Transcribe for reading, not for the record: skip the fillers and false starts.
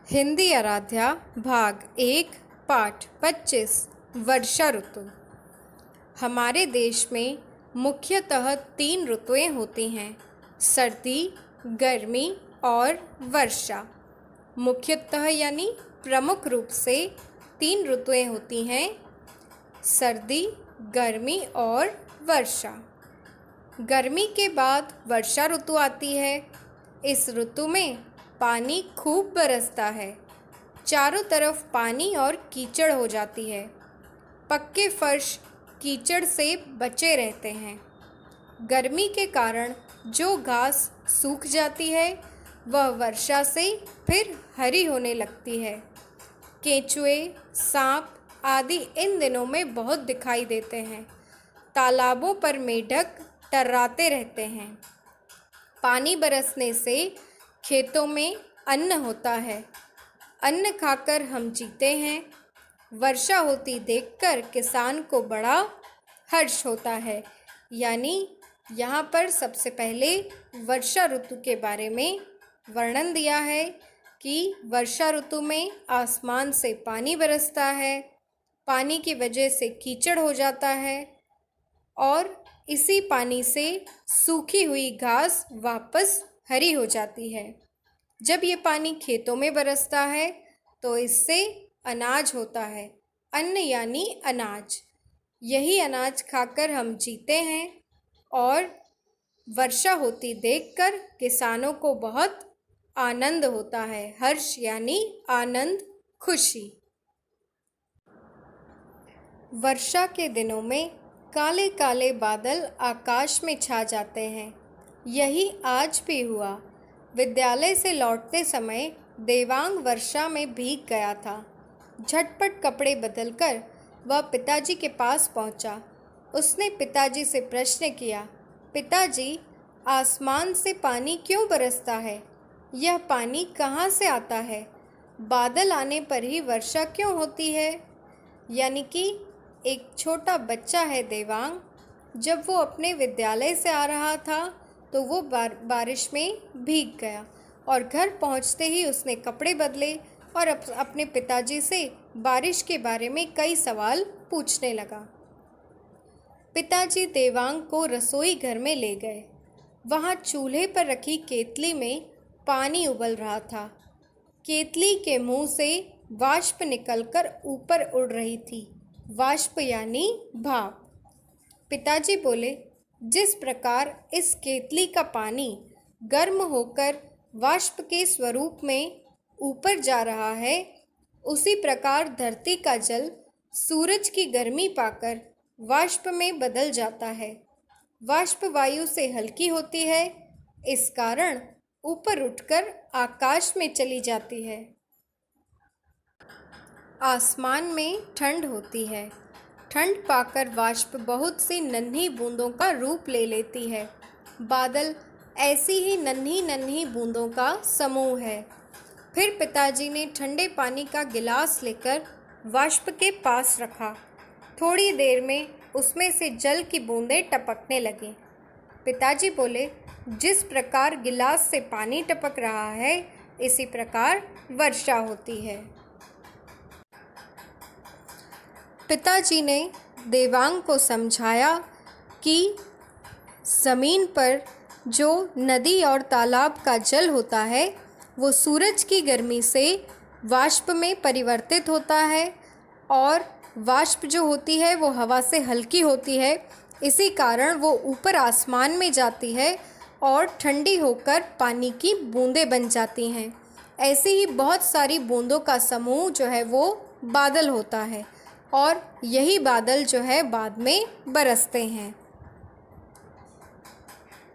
हिंदी आराध्या भाग 1 पाठ 25 वर्षा ऋतु। हमारे देश में मुख्यतः 3 ऋतुएं होती हैं, सर्दी, गर्मी और वर्षा। मुख्यतः यानी प्रमुख रूप से 3 ऋतुएं होती हैं, सर्दी, गर्मी और वर्षा। गर्मी के बाद वर्षा ऋतु आती है। इस ऋतु में पानी खूब बरसता है, चारों तरफ पानी और कीचड़ हो जाती है। पक्के फर्श कीचड़ से बचे रहते हैं। गर्मी के कारण जो घास सूख जाती है वह वर्षा से फिर हरी होने लगती है। केंचुए, सांप आदि इन दिनों में बहुत दिखाई देते हैं। तालाबों पर मेढक टर्राते रहते हैं। पानी बरसने से खेतों में अन्न होता है। अन्न खाकर हम जीते हैं। वर्षा होती देखकर किसान को बड़ा हर्ष होता है। यानी यहाँ पर सबसे पहले वर्षा ऋतु के बारे में वर्णन दिया है कि वर्षा ऋतु में आसमान से पानी बरसता है, पानी की वजह से कीचड़ हो जाता है और इसी पानी से सूखी हुई घास वापस हरी हो जाती है। जब ये पानी खेतों में बरसता है तो इससे अनाज होता है, अन्न यानी अनाज। यही अनाज खाकर हम जीते हैं और वर्षा होती देखकर किसानों को बहुत आनंद होता है। हर्ष यानी आनंद, खुशी। वर्षा के दिनों में काले काले बादल आकाश में छा जाते हैं। यही आज भी हुआ। विद्यालय से लौटते समय देवांग वर्षा में भीग गया था। झटपट कपड़े बदलकर वह पिताजी के पास पहुंचा। उसने पिताजी से प्रश्न किया, पिताजी, आसमान से पानी क्यों बरसता है? यह पानी कहाँ से आता है? बादल आने पर ही वर्षा क्यों होती है? यानी कि एक छोटा बच्चा है देवांग। जब वो अपने विद्यालय से आ रहा था तो वो बारिश में भीग गया और घर पहुंचते ही उसने कपड़े बदले और अपने पिताजी से बारिश के बारे में कई सवाल पूछने लगा। पिताजी देवांग को रसोई घर में ले गए। वहाँ चूल्हे पर रखी केतली में पानी उबल रहा था। केतली के मुंह से वाष्प निकलकर ऊपर उड़ रही थी। वाष्प यानी भाप। पिताजी बोले, जिस प्रकार इस केतली का पानी गर्म होकर वाष्प के स्वरूप में ऊपर जा रहा है, उसी प्रकार धरती का जल सूरज की गर्मी पाकर वाष्प में बदल जाता है। वाष्प वायु से हल्की होती है, इस कारण ऊपर उठकर आकाश में चली जाती है। आसमान में ठंड होती है। ठंड पाकर वाष्प बहुत सी नन्ही बूंदों का रूप ले लेती है। बादल ऐसी ही नन्ही नन्ही बूंदों का समूह है। फिर पिताजी ने ठंडे पानी का गिलास लेकर वाष्प के पास रखा। थोड़ी देर में उसमें से जल की बूंदें टपकने लगीं। पिताजी बोले, जिस प्रकार गिलास से पानी टपक रहा है, इसी प्रकार वर्षा होती है। पिताजी ने देवांग को समझाया कि ज़मीन पर जो नदी और तालाब का जल होता है वो सूरज की गर्मी से वाष्प में परिवर्तित होता है और वाष्प जो होती है वो हवा से हल्की होती है। इसी कारण वो ऊपर आसमान में जाती है और ठंडी होकर पानी की बूंदें बन जाती हैं। ऐसी ही बहुत सारी बूंदों का समूह जो है वो बादल होता है और यही बादल जो है बाद में बरसते हैं।